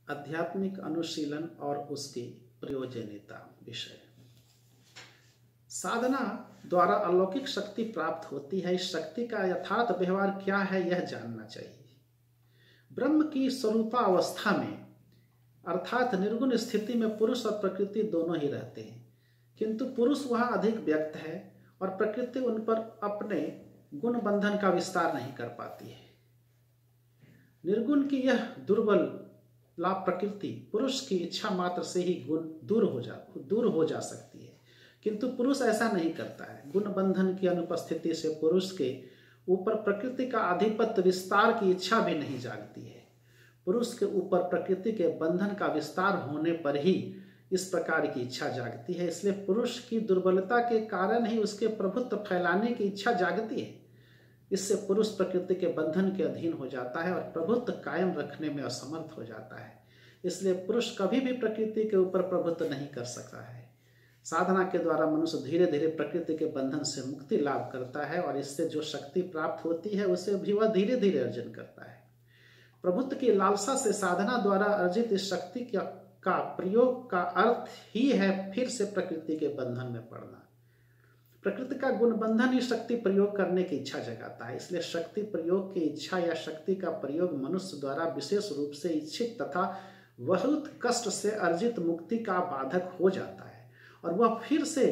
आध्यात्मिक अनुशीलन और उसकी प्रयोजनीयता विषय। साधना द्वारा अलौकिक शक्ति प्राप्त होती है। इस शक्ति का यथार्थ व्यवहार क्या है यह जानना चाहिए। ब्रह्म की स्वरूपावस्था में अर्थात निर्गुण स्थिति में पुरुष और प्रकृति दोनों ही रहते हैं, किंतु पुरुष वहां अधिक व्यक्त है और प्रकृति उन पर अपने गुण बंधन का विस्तार नहीं कर पाती है। निर्गुण की यह दुर्बल लाभ प्रकृति पुरुष की इच्छा मात्र से ही गुण दूर हो जा सकती है, किंतु पुरुष ऐसा नहीं करता है। गुण बंधन की अनुपस्थिति से पुरुष के ऊपर प्रकृति का आधिपत्य विस्तार की इच्छा भी नहीं जागती है। पुरुष के ऊपर प्रकृति के बंधन का विस्तार होने पर ही इस प्रकार की इच्छा जागती है। इसलिए पुरुष की दुर्बलता के कारण ही उसके प्रभुत्व फैलाने की इच्छा जागती है। इससे पुरुष प्रकृति के बंधन के अधीन हो जाता है और प्रभुत्व कायम रखने में असमर्थ हो जाता है। इसलिए पुरुष कभी भी प्रकृति के ऊपर प्रभुत्व नहीं कर सकता है। साधना के द्वारा मनुष्य धीरे धीरे प्रकृति के बंधन से मुक्ति लाभ करता है और इससे जो शक्ति प्राप्त होती है उसे भी वह धीरे धीरे अर्जन करता है। प्रभुत्व की लालसा से साधना द्वारा अर्जित इस शक्ति का प्रयोग का अर्थ ही है फिर से प्रकृति के बंधन में पड़ना। प्रकृति का गुण बंधन ही शक्ति प्रयोग करने की इच्छा जगाता है। इसलिए शक्ति प्रयोग की इच्छा या शक्ति का प्रयोग मनुष्य द्वारा विशेष रूप से इच्छित तथा बहुत कष्ट से अर्जित मुक्ति का बाधक हो जाता है और वह फिर से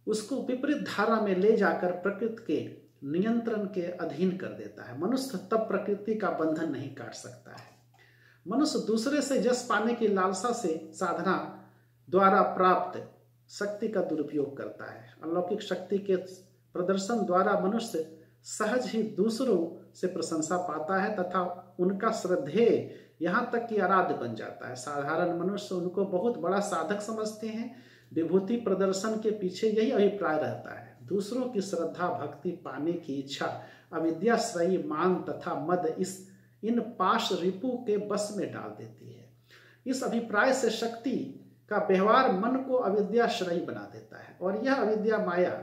उसको विपरीत धारा में ले जाकर प्रकृति के नियंत्रण के अधीन कर देता है। मनुष्य तब प्रकृति का बंधन नहीं काट सकता है। मनुष्य दूसरे से यश पाने की लालसा से साधना द्वारा प्राप्त शक्ति का दुरुपयोग करता है। अलौकिक शक्ति के प्रदर्शन द्वारा मनुष्य सहज ही दूसरों से प्रशंसा पाता है तथा उनका श्रद्धेय यहाँ तक कि आराध्य बन जाता है। साधारण मनुष्य उनको बहुत बड़ा साधक समझते हैं। विभूति प्रदर्शन के पीछे यही अभिप्राय रहता है। दूसरों की श्रद्धा भक्ति पाने की इच्छा अविद्याश्रयी मान तथा मद इन पाश रिपु के बस में डाल देती है। इस अभिप्राय से शक्ति का व्यवहार मन को अविद्याश्रयी बना देता है और यह अविद्या माया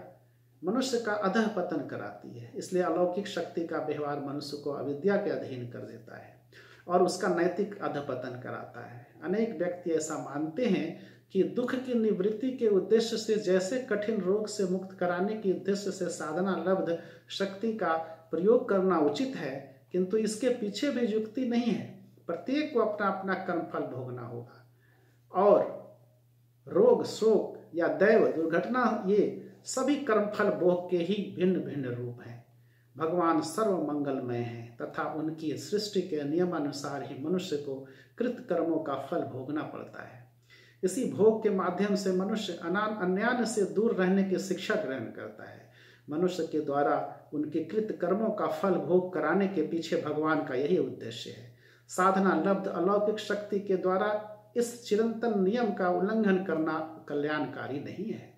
मनुष्य का अधः पतन कराती है। इसलिए अलौकिक शक्ति का व्यवहार मनुष्य को अविद्या के अधीन कर देता है और उसका नैतिक अधपतन कराता है। अनेक व्यक्ति ऐसा मानते हैं कि दुख की निवृत्ति के उद्देश्य से जैसे कठिन रोग से मुक्त कराने के उद्देश्य से साधना लब्ध शक्ति का प्रयोग करना उचित है, किंतु इसके पीछे भी युक्ति नहीं है। प्रत्येक को अपना अपना कर्मफल भोगना होगा और रोग शोक या दैव दुर्घटना ये सभी कर्मफल भोग के ही भिन्न भिन्न रूप हैं। भगवान सर्व मंगलमय हैं तथा उनकी सृष्टि के नियमानुसार ही मनुष्य को कृत कर्मों का फल भोगना पड़ता है। इसी भोग के माध्यम से मनुष्य अन्यान्य से दूर रहने की शिक्षा ग्रहण करता है। मनुष्य के द्वारा उनके कृत कर्मों का फल भोग कराने के पीछे भगवान का यही उद्देश्य है। साधना लब्ध अलौकिक शक्ति के द्वारा इस चिरंतन नियम का उल्लंघन करना कल्याणकारी नहीं है।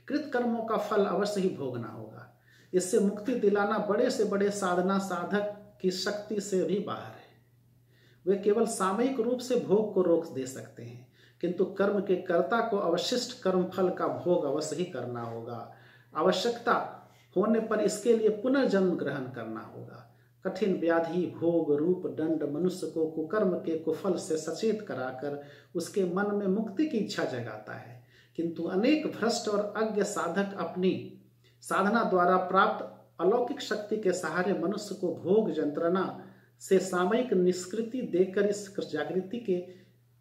कृत कर्मों का फल अवश्य ही भोगना होगा। इससे मुक्ति दिलाना बड़े से बड़े साधना साधक की शक्ति से भी बाहर है। वे केवल सामयिक रूप से भोग को रोक दे सकते हैं, किंतु कर्म के कर्ता को अवशिष्ट कर्म फल का भोग अवश्य ही करना होगा। आवश्यकता होने पर इसके लिए पुनर्जन्म ग्रहण करना होगा। कठिन व्याधि भोग रूप दंड मनुष्य को कुकर्म के कुफल से सचेत कराकर उसके मन में मुक्ति की इच्छा जगाता है, किंतु अनेक भ्रष्ट और अज्ञ साधक अपनी साधना द्वारा प्राप्त अलौकिक शक्ति के सहारे मनुष्य को भोग यंत्रणा से सामयिक निष्कृति देकर इस जागृति के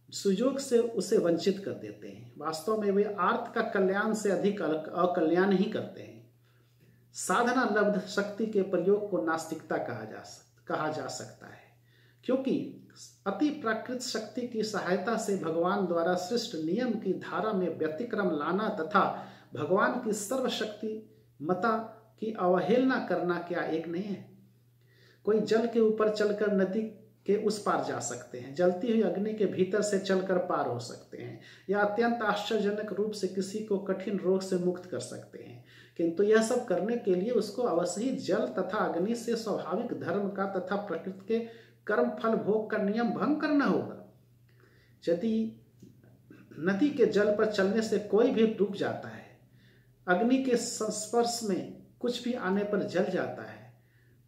सुयोग से उसे वंचित कर देते हैं। वास्तव में वे आर्त का कल्याण से अधिक अकल्याण ही करते हैं। साधना लब्ध शक्ति के प्रयोग को नास्तिकता कहा जा सकता है, क्योंकि अति प्राकृत शक्ति की सहायता से भगवान द्वारा सृष्ट नियम की धारा में व्यतिक्रम लाना तथा भगवान की सर्वशक्ति मता की अवहेलना करना क्या एक नहीं है। कोई जल के ऊपर चलकर नदी के उस पार जा सकते हैं, जलती हुई अग्नि के भीतर से चलकर पार हो सकते हैं, या अत्यंत आश्चर्यजनक रूप से किसी को कठिन रोग से मुक्त कर सकते हैं, किंतु यह सब करने के लिए उसको अवश्य ही जल तथा अग्नि से स्वाभाविक धर्म का तथा प्रकृति के कर्म फल भोग का नियम भंग करना होगा। यदि नदी के जल पर चलने से कोई भी डूब जाता है, अग्नि के संस्पर्श में कुछ भी आने पर जल जाता है,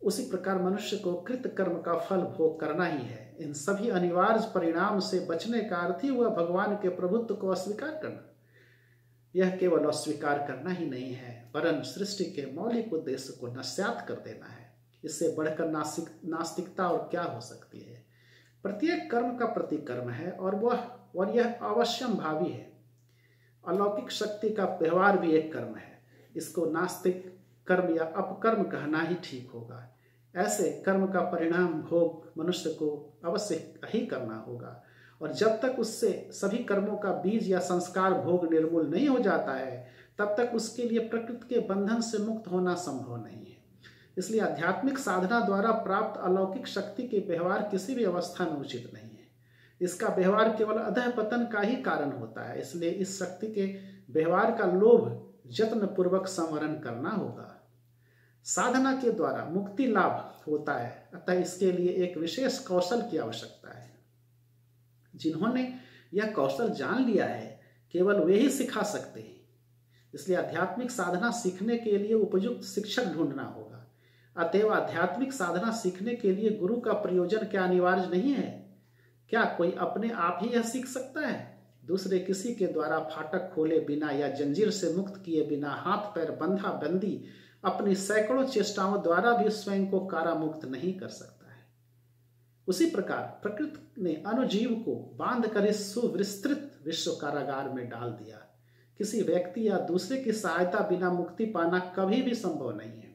उसी प्रकार मनुष्य को कृत कर्म का फल भोग करना ही है। इन सभी अनिवार्य परिणाम से बचने का अर्थ ही हुआ भगवान के प्रभुत्व को अस्वीकार करना। यह केवल अस्वीकार करना ही नहीं है, वरन सृष्टि के मौलिक उद्देश्य को नस्यात कर देना है। इससे बढ़कर नास्तिकता और क्या हो सकती है। प्रत्येक कर्म का प्रतिकर्म है और यह अवश्यम भावी है। अलौकिक शक्ति का व्यवहार भी एक कर्म है। इसको नास्तिक कर्म या अपकर्म कहना ही ठीक होगा। ऐसे कर्म का परिणाम भोग मनुष्य को अवश्य ही करना होगा, और जब तक उससे सभी कर्मों का बीज या संस्कार भोग निर्मूल नहीं हो जाता है, तब तक उसके लिए प्रकृति के बंधन से मुक्त होना संभव नहीं है। इसलिए आध्यात्मिक साधना द्वारा प्राप्त अलौकिक शक्ति के व्यवहार किसी भी अवस्था में उचित नहीं है। इसका व्यवहार केवल अधः पतन का ही कारण होता है। इसलिए इस शक्ति के व्यवहार का लोभ यत्न पूर्वक संवरण करना होगा। साधना के द्वारा मुक्ति लाभ होता है, अतः इसके लिए एक विशेष कौशल की आवश्यकता है। जिन्होंने यह कौशल जान लिया है, केवल वे ही सिखा सकते हैं। इसलिए आध्यात्मिक साधना सीखने के लिए उपयुक्त शिक्षक ढूंढना होगा। अतएव आध्यात्मिक साधना सीखने के लिए गुरु का प्रयोजन क्या अनिवार्य नहीं है? क्या कोई अपने आप ही यह सीख सकता है? दूसरे किसी के द्वारा फाटक खोले बिना या जंजीर से मुक्त किए बिना, हाथ पैर बंधा बंदी अपनी सैकड़ों चेष्टाओं द्वारा भी स्वयं को कारामुक्त नहीं कर सकता है। उसी प्रकार प्रकृति ने अनुजीव को बांध कर इस सुविस्तृत विश्व कारागार में डाल दिया। किसी व्यक्ति या दूसरे की सहायता बिना मुक्ति पाना कभी भी संभव नहीं है।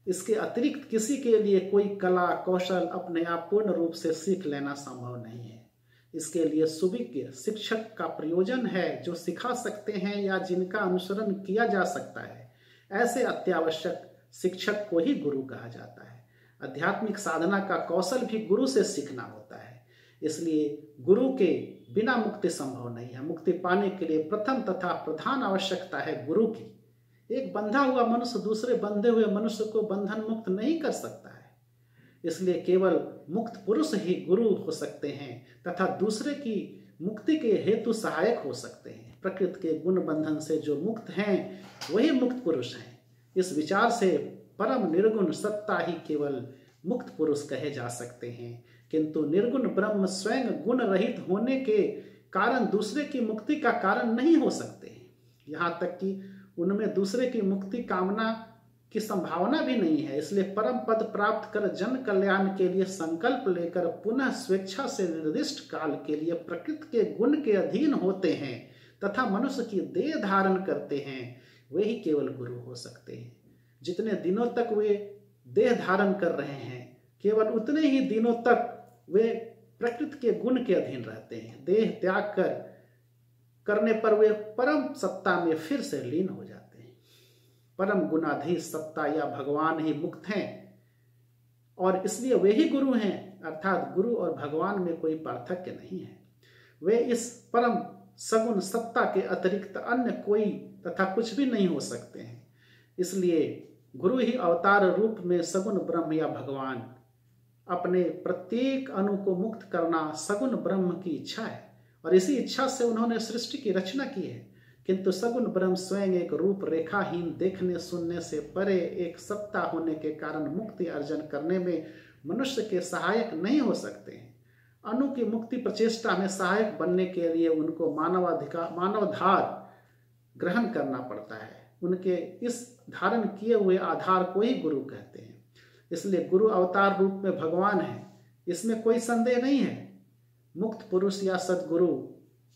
इसके अतिरिक्त किसी के लिए कोई कला कौशल अपने आप पूर्ण रूप से सीख लेना संभव नहीं है। इसके लिए सुविज्ञ शिक्षक का प्रयोजन है, जो सिखा सकते हैं या जिनका अनुसरण किया जा सकता है। ऐसे अत्यावश्यक शिक्षक को ही गुरु कहा जाता है। आध्यात्मिक साधना का कौशल भी गुरु से सीखना होता है। इसलिए गुरु के बिना मुक्ति संभव नहीं है। मुक्ति पाने के लिए प्रथम तथा प्रधान आवश्यकता है गुरु की। एक बंधा हुआ मनुष्य दूसरे बंधे हुए मनुष्य को बंधन मुक्त नहीं कर सकता है। इसलिए केवल मुक्त पुरुष ही गुरु हो सकते हैं तथा दूसरे की मुक्ति के हेतु सहायक हो सकते हैं। प्रकृति के गुण बंधन से जो मुक्त हैं वही मुक्त पुरुष हैं। इस विचार से परम निर्गुण सत्ता ही केवल मुक्त पुरुष कहे जा सकते हैं, किंतु निर्गुण ब्रह्म स्वयं गुण रहित होने के कारण दूसरे की मुक्ति का कारण नहीं हो सकते। यहाँ तक कि उनमें दूसरे की मुक्ति कामना की संभावना भी नहीं है। इसलिए परम पद प्राप्त कर जन कल्याण के लिए संकल्प लेकर पुनः स्वेच्छा से निर्दिष्ट काल के लिए प्रकृति के गुण के अधीन होते हैं तथा मनुष्य की देह धारण करते हैं, वे ही केवल गुरु हो सकते हैं। जितने दिनों तक वे देह धारण कर रहे हैं, केवल उतने ही दिनों तक वे प्रकृति के गुण के अधीन रहते हैं। देह त्याग करने पर वे परम सत्ता में फिर से लीन हो जाते हैं। परम गुणाधीश सत्ता या भगवान ही मुक्त हैं, और इसलिए वे ही गुरु हैं। अर्थात गुरु और भगवान में कोई पार्थक्य नहीं है। वे इस परम सगुण सत्ता के अतिरिक्त अन्य कोई तथा कुछ भी नहीं हो सकते हैं। इसलिए गुरु ही अवतार रूप में सगुण ब्रह्म या भगवान, अपने प्रत्येक अणु को मुक्त करना सगुण ब्रह्म की इच्छा है, और इसी इच्छा से उन्होंने सृष्टि की रचना की है। किंतु सगुण ब्रह्म स्वयं एक रूप रेखाहीन, देखने सुनने से परे एक सत्ता होने के कारण मुक्ति अर्जन करने में मनुष्य के सहायक नहीं हो सकते हैं। अणु की मुक्ति प्रचेष्टा में सहायक बनने के लिए उनको मानवधार ग्रहण करना पड़ता है। उनके इस धारण किए हुए आधार को ही गुरु कहते हैं। इसलिए गुरु अवतार रूप में भगवान है, इसमें कोई संदेह नहीं है। मुक्त पुरुष या सदगुरु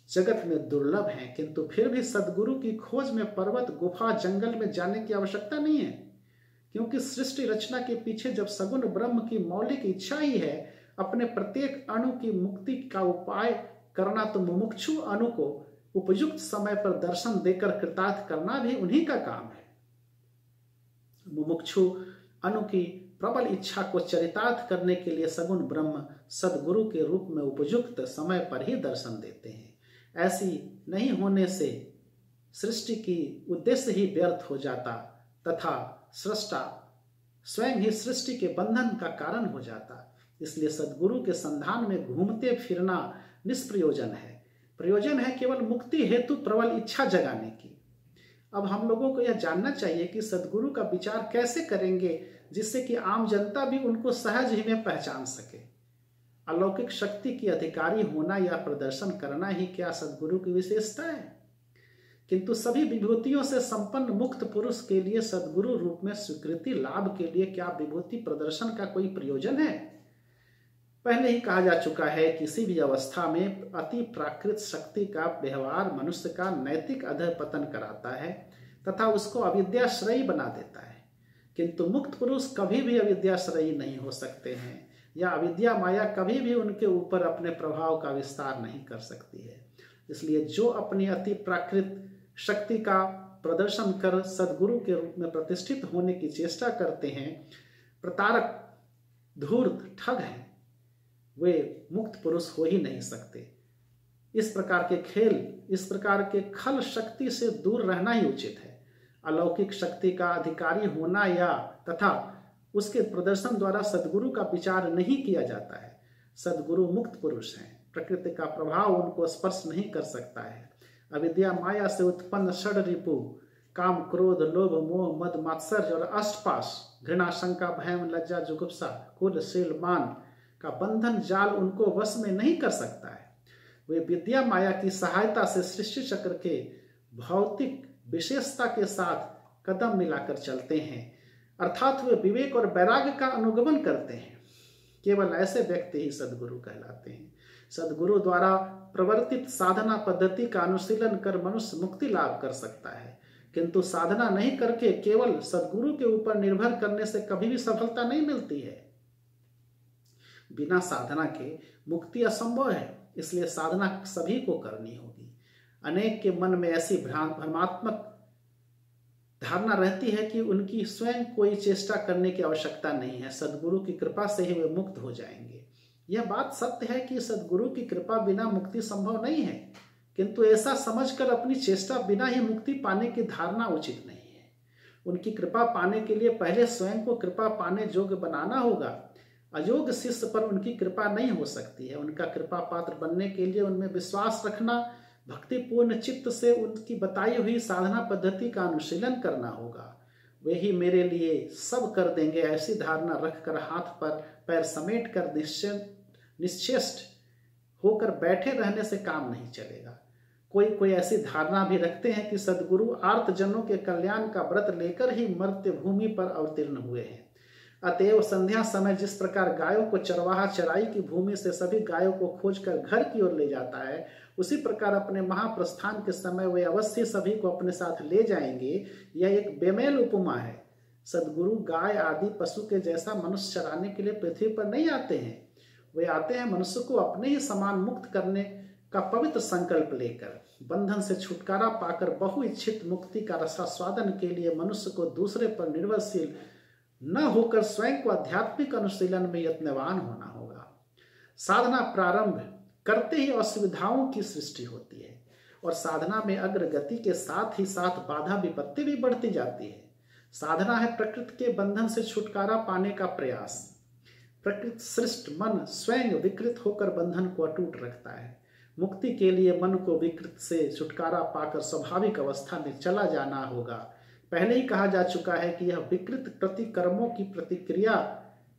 जगत में दुर्लभ हैं, किंतु फिर भी सदगुरु की खोज में पर्वत, गुफा, जंगल में जाने की आवश्यकता नहीं है, क्योंकि सृष्टि रचना के पीछे जब सगुण ब्रह्म की मौलिक इच्छा ही है अपने प्रत्येक अणु की मुक्ति का उपाय करना, तो मुमुक्षु अणु को उपयुक्त समय पर दर्शन देकर कृतार्थ करना भी उन्हीं का काम है। मुमुक्षु अणु की प्रबल इच्छा को चरितार्थ करने के लिए सगुण ब्रह्म सदगुरु के रूप में उपयुक्त समय पर ही दर्शन देते हैं। ऐसी नहीं होने से सृष्टि की उद्देश्य ही व्यर्थ हो जाता तथा सृष्टा स्वयं ही सृष्टि के बंधन का कारण हो जाता। इसलिए सदगुरु के संधान में घूमते फिरना निष्प्रयोजन है। प्रयोजन है केवल मुक्ति हेतु प्रबल इच्छा जगाने की। अब हम लोगों को यह जानना चाहिए कि सदगुरु का विचार कैसे करेंगे जिससे कि आम जनता भी उनको सहज ही में पहचान सके। अलौकिक शक्ति की अधिकारी होना या प्रदर्शन करना ही क्या सद्गुरु की विशेषता है? किंतु सभी विभूतियों से संपन्न मुक्त पुरुष के लिए सद्गुरु रूप में स्वीकृति लाभ के लिए क्या विभूति प्रदर्शन का कोई प्रयोजन है? पहले ही कहा जा चुका है, किसी भी अवस्था में अति प्राकृत शक्ति का व्यवहार मनुष्य का नैतिक अधःपतन कराता है तथा उसको अविद्याश्रयी बना देता है। किंतु मुक्त पुरुष कभी भी अविद्याश्रयी नहीं हो सकते हैं, या अविद्या माया कभी भी उनके ऊपर अपने प्रभाव का विस्तार नहीं कर सकती है। इसलिए जो अपनी अति प्राकृत शक्ति का प्रदर्शन कर सद्गुरु के रूप में प्रतिष्ठित होने की चेष्टा करते हैं, प्रतारक, धूर्त, ठग हैं, वे मुक्त पुरुष हो ही नहीं सकते। इस प्रकार के खेल, इस प्रकार के खल शक्ति से दूर रहना ही उचित है। अलौकिक शक्ति का अधिकारी होना या तथा उसके प्रदर्शन द्वारा सद्गुरु का विचार नहीं किया जाता है। सद्गुरु मुक्त पुरुष हैं, प्रकृति का प्रभाव उनको स्पर्श नहीं कर सकता है। अविद्या माया से उत्पन्न षड रिपु, काम, क्रोध, लोभ, मोह, मद, मात्सर्य और अष्टपाश, घृणा, शंका, भय, लज्जा, जुगुप्सा, कुल, शील, मान का बंधन जाल उनको वश में नहीं कर सकता है। वे विद्या माया की सहायता से सृष्टि चक्र के भौतिक विशेषता के साथ कदम मिलाकर चलते हैं, अर्थात वे विवेक और वैराग्य का अनुगमन करते हैं। केवल ऐसे व्यक्ति ही सद्गुरु कहलाते हैं। सद्गुरु द्वारा प्रवर्तित साधना पद्धति का अनुशीलन कर मनुष्य मुक्ति लाभ कर सकता है, किंतु साधना नहीं करके केवल सद्गुरु के ऊपर निर्भर करने से कभी भी सफलता नहीं मिलती है। बिना साधना के मुक्ति असंभव है, इसलिए साधना सभी को करनी होगी। अनेक के मन में ऐसी भ्रमात्मक धारणा रहती है कि उनकी स्वयं कोई चेष्टा करने की आवश्यकता नहीं है, सद्गुरु की कृपा से ही वे मुक्त हो जाएंगे। यह बात सत्य है कि सद्गुरु की कृपा बिना मुक्ति संभव नहीं है, किंतु ऐसा समझकर अपनी चेष्टा बिना ही मुक्ति पाने की धारणा उचित नहीं है। उनकी कृपा पाने के लिए पहले स्वयं को कृपा पाने योग्य बनाना होगा। अयोग्य शिष्य पर उनकी कृपा नहीं हो सकती है। उनका कृपा पात्र बनने के लिए उनमें विश्वास रखना, भक्तिपूर्ण चित्त से उनकी बताई हुई साधना पद्धति का अनुशीलन करना होगा। वे ही मेरे लिए सब कर देंगे, ऐसी धारणा रखकर हाथ पर पैर समेट कर निश्चेष्ट होकर बैठे रहने से काम नहीं चलेगा। कोई ऐसी धारणा भी रखते हैं कि सद्गुरु आर्तजनों के कल्याण का व्रत लेकर ही मर्त्य भूमि पर अवतीर्ण हुए हैं। अतएव संध्या समय जिस प्रकार गायों को चरवाहा चराई की भूमि से सभी गायों को खोजकर घर की ओर ले जाता है, उसी प्रकार अपने महाप्रस्थान के समय वे अवश्य सभी को अपने साथ ले जाएंगे। यह एक बेमेल उपमा है। सद्गुरु गाय आदि पशु के जैसा मनुष्य चराने के लिए पृथ्वी पर नहीं आते हैं। वे आते हैं मनुष्य को अपने ही समान मुक्त करने का पवित्र संकल्प लेकर। बंधन से छुटकारा पाकर बहुइच्छित मुक्ति का रसास्वादन के लिए मनुष्य को दूसरे पर निर्भरशील न होकर स्वयं को आध्यात्मिक अनुशीलन में यत्नवान होना होगा। साधना प्रारंभ करते ही असुविधाओं की सृष्टि होती है और साधना में अग्रगति के साथ ही साथ बाधा विपत्ति भी बढ़ती जाती है। साधना है प्रकृति के बंधन से छुटकारा पाने का प्रयास। प्रकृति सृष्ट मन स्वयं विकृत होकर बंधन को अटूट रखता है। मुक्ति के लिए मन को विकृत से छुटकारा पाकर स्वाभाविक अवस्था में चला जाना होगा। पहले ही कहा जा चुका है कि यह विकृत प्रतिकर्मों की प्रतिक्रिया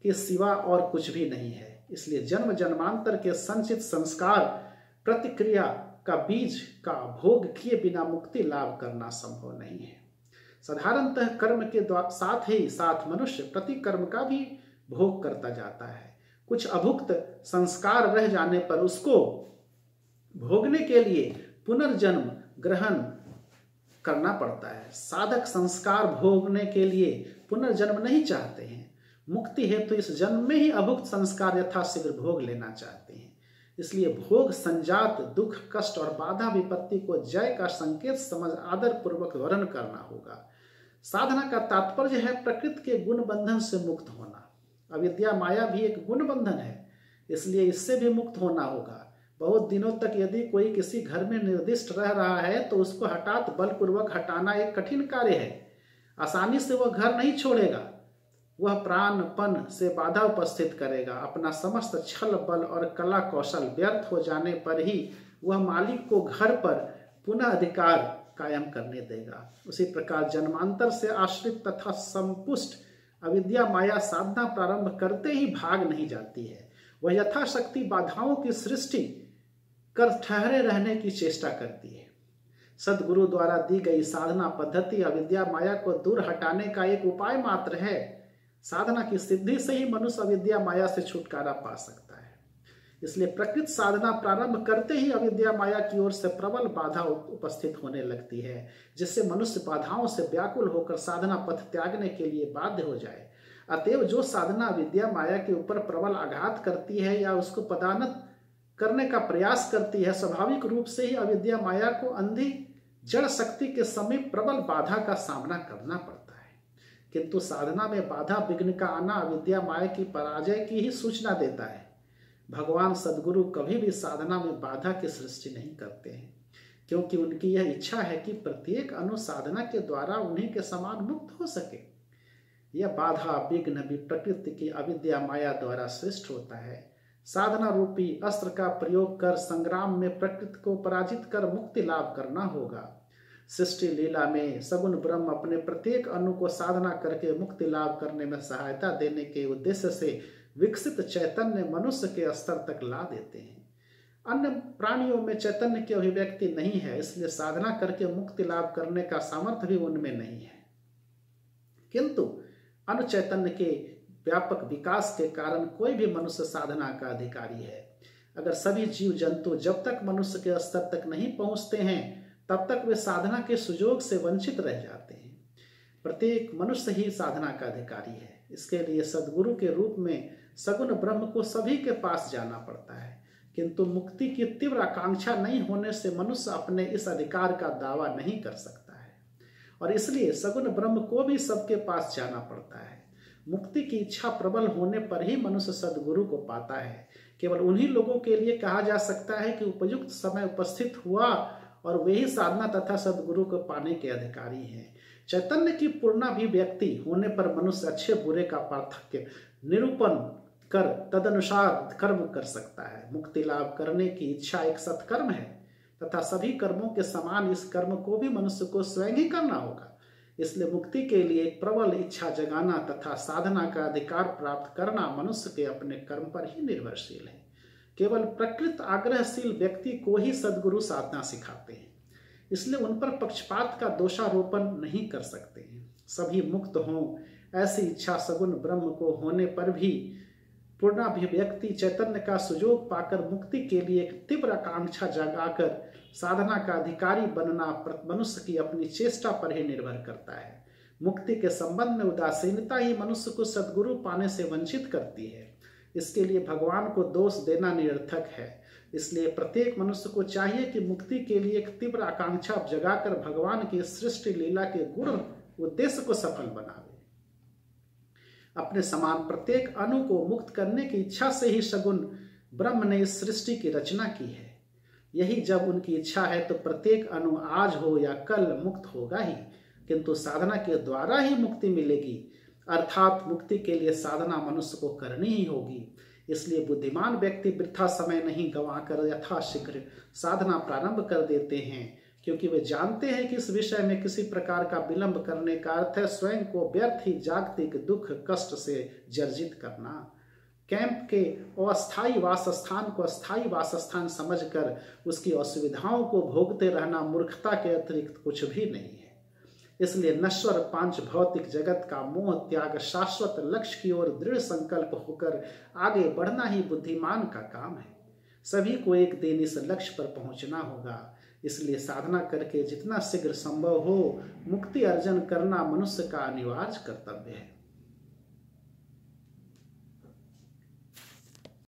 के सिवा और कुछ भी नहीं है। इसलिए जन्म जन्मांतर के संचित संस्कार प्रतिक्रिया का बीज का भोग किए बिना मुक्ति लाभ करना संभव नहीं है। साधारणतः कर्म के साथ ही साथ मनुष्य प्रतिकर्म का भी भोग करता जाता है। कुछ अभुक्त संस्कार रह जाने पर उसको भोगने के लिए पुनर्जन्म ग्रहण करना पड़ता है। साधक संस्कार भोगने के लिए पुनर्जन्म नहीं चाहते हैं। मुक्ति हेतु तो इस जन्म में ही अभुक्त संस्कार यथाशीघ्र भोग लेना चाहते हैं। इसलिए भोग संजात दुख, कष्ट और बाधा विपत्ति को जय का संकेत समझ आदर पूर्वक वर्ण करना होगा। साधना का तात्पर्य है प्रकृति के गुण बंधन से मुक्त होना। अविद्या माया भी एक गुण बंधन है, इसलिए इससे भी मुक्त होना होगा। बहुत दिनों तक यदि कोई किसी घर में निर्दिष्ट रह रहा है तो उसको हठात बलपूर्वक हटाना एक कठिन कार्य है। आसानी से वह घर नहीं छोड़ेगा। वह प्राणपन से बाधा उपस्थित करेगा। अपना समस्त छल बल और कला कौशल व्यर्थ हो जाने पर ही वह मालिक को घर पर पुनः अधिकार कायम करने देगा। उसी प्रकार जन्मांतर से आश्रित तथा संपुष्ट अविद्या माया साधना प्रारंभ करते ही भाग नहीं जाती है। वह यथाशक्ति बाधाओं की सृष्टि कर ठहरे रहने की चेष्टा करती है। सद्गुरु द्वारा दी गई साधना पद्धति अविद्या माया को दूर हटाने का एक उपाय मात्र है। साधना की सिद्धि से ही मनुष्य अविद्या माया से छुटकारा पा सकता है। इसलिए प्रकृत साधना प्रारंभ करते ही अविद्या माया की ओर से प्रबल बाधा उपस्थित होने लगती है, जिससे मनुष्य बाधाओं से व्याकुल होकर साधना पथ त्यागने के लिए बाध्य हो जाए। अतएव जो साधना अविद्या माया के ऊपर प्रबल आघात करती है या उसको पदानत करने का प्रयास करती है, स्वाभाविक रूप से ही अविद्या माया को अंधी जड़ शक्ति के समीप प्रबल बाधा का सामना करना पड़ता है। किंतु साधना में बाधा विघ्न का आना अविद्या माया की पराजय की ही सूचना देता है। भगवान सद्गुरु कभी भी साधना में बाधा की सृष्टि नहीं करते हैं, क्योंकि उनकी यह इच्छा है कि प्रत्येक अनुसाधना के द्वारा उन्हीं के समान मुक्त हो सके। यह बाधा विघ्न भी प्रकृति की अविद्या माया द्वारा सृष्ट होता है। साधना रूपी अस्त्र का प्रयोग कर संग्राम में प्रकृति को पराजित कर मुक्ति लाभ करना होगा। सृष्टि लीला में सगुण ब्रह्म अपने प्रत्येक अणु को साधना करके मुक्ति लाभ करने में सहायता देने के उद्देश्य से विकसित चैतन्य मनुष्य के स्तर तक ला देते हैं। अन्य प्राणियों में चैतन्य की अभिव्यक्ति नहीं है, इसलिए साधना करके मुक्ति लाभ करने का सामर्थ्य भी उनमें नहीं है। किंतु अनु चैतन्य के व्यापक विकास के कारण कोई भी मनुष्य साधना का अधिकारी है। अगर सभी जीव जंतु जब तक मनुष्य के स्तर तक नहीं पहुंचते हैं, तब तक वे साधना के सुयोग से वंचित रह जाते हैं। प्रत्येक मनुष्य ही साधना का अधिकारी है। इसके लिए सद्गुरु के रूप में सगुण ब्रह्म को सभी के पास जाना पड़ता है। किंतु मुक्ति की तीव्र आकांक्षा नहीं होने से मनुष्य अपने इस अधिकार का दावा नहीं कर सकता है, और इसलिए सगुण ब्रह्म को भी सबके पास जाना पड़ता है। मुक्ति की इच्छा प्रबल होने पर ही मनुष्य सद्गुरु को पाता है। केवल उन्हीं लोगों के लिए कहा जा सकता है कि उपयुक्त समय उपस्थित हुआ और वे ही साधना तथा सद्गुरु को पाने के अधिकारी हैं। चैतन्य की पूर्णाभिव्यक्ति होने पर मनुष्य अच्छे बुरे का पार्थक्य निरूपण कर तदनुसार कर्म कर सकता है। मुक्ति लाभ करने की इच्छा एक सत्कर्म है तथा सभी कर्मों के समान इस कर्म को भी मनुष्य को स्वयं ही करना होगा। इसलिए मुक्ति के लिए एक प्रबल इच्छा जगाना तथा साधना का अधिकार प्राप्त करना मनुष्य के अपने कर्म पर ही निर्भरशील है। केवल प्रकृत आग्रहशील व्यक्ति को ही सद्गुरु साधना सिखाते हैं, इसलिए उन पर पक्षपात का दोषारोपण नहीं कर सकते हैं। सभी मुक्त हों ऐसी इच्छा सगुण ब्रह्म को होने पर भी पूर्णाभिव्यक्ति चैतन्य का सुयोग पाकर मुक्ति के लिए एक तीव्र आकांक्षा जगाकर साधना का अधिकारी बनना मनुष्य की अपनी चेष्टा पर ही निर्भर करता है। मुक्ति के संबंध में उदासीनता ही मनुष्य को सद्गुरु पाने से वंचित करती है। इसके लिए भगवान को दोष देना निरर्थक है। इसलिए प्रत्येक मनुष्य को चाहिए कि मुक्ति के लिए एक तीव्र आकांक्षा जगाकर भगवान की सृष्टि लीला के गुण उद्देश्य को सफल बनावे। अपने समान प्रत्येक अणु को मुक्त करने की इच्छा से ही सगुण ब्रह्म ने इस सृष्टि की रचना की है। यही जब उनकी इच्छा है तो प्रत्येक अणु आज हो या कल मुक्त होगा ही, किंतु साधना के द्वारा ही मुक्ति मिलेगी। अर्थात मुक्ति के लिए साधना मनुष्य को करनी ही होगी। इसलिए बुद्धिमान व्यक्ति वृथा समय नहीं गंवाकर यथाशीघ्र साधना प्रारंभ कर देते हैं, क्योंकि वे जानते हैं कि इस विषय में किसी प्रकार का विलंब करने का अर्थ है स्वयं को व्यर्थ ही जागतिक दुख कष्ट से जर्जित करना। कैंप के अस्थायी वासस्थान को स्थायी वासस्थान समझकर उसकी असुविधाओं को भोगते रहना मूर्खता के अतिरिक्त कुछ भी नहीं है। इसलिए नश्वर पांच भौतिक जगत का मोह त्याग शाश्वत लक्ष्य की ओर दृढ़ संकल्प होकर आगे बढ़ना ही बुद्धिमान का काम है। सभी को एक दिन इस लक्ष्य पर पहुंचना होगा। इसलिए साधना करके जितना शीघ्र संभव हो मुक्ति अर्जन करना मनुष्य का अनिवार्य कर्तव्य है।